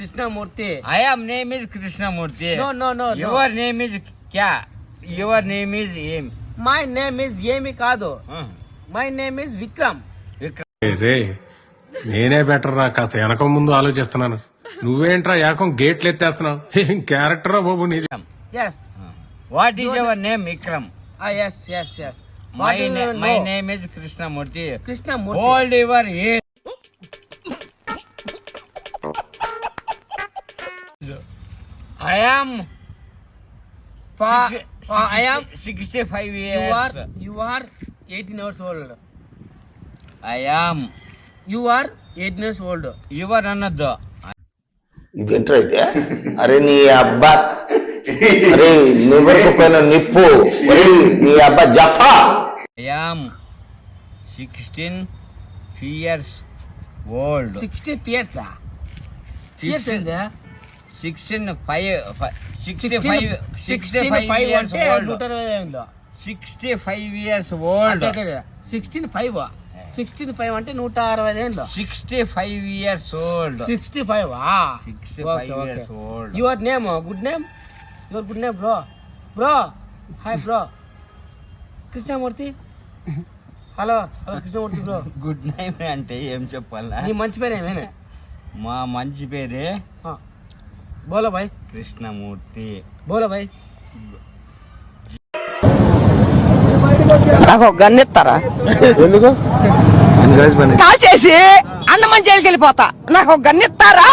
Krishnamurthy. I am name is Krishnamurthy. No. Your name is kya? Your name is Em. My name is Yemi Kado. My name is Vikram. రే నేనే better రా, కాస్త వెనక ముందు ఆలోచిస్తున్నాను. నువ్వేంట్రా ఏకం గేట్లు ఎత్తేస్తున్నావు? ఏం క్యారెక్టర్ రా బాబు నీది. Yes. What is your name, Vikram? Yes. My name is Krishnamurthy. Krishnamurthy. Hold your head. I am. I am 65 years. You are 18 years old. I am. You are 18 years old. You are another. ఇదేంట్రా అయితే? అరే నీ అబ్బా, అరే నివరకపోయిన నిప్పు, అరే నీ అబ్బా జఫా. I am 16 years old. 60 years. Years ఏంది? 65 years old. 65 years old. 65 అంటే 160 ఏండ్లు. 65 years old. 65. 65 years old. Your name, good name? Your good name, bro. Hi, bro. Krishnamurthy. Hello Krishnamurthy bro. Good night అంటే ఏం చెప్పాలా? నీ మంచి పేరేమేనే? మా మంచి పేరే బోలో భాయ్. కృష్ణమూర్తి. బోలో భాయ్. నాకు ఒక గన్ ఇస్తారా? ఎందుకు కాల్ చేసి అన్నమని జైలుకి వెళ్ళిపోతా. నాకు ఒక గన్ ఇస్తారా?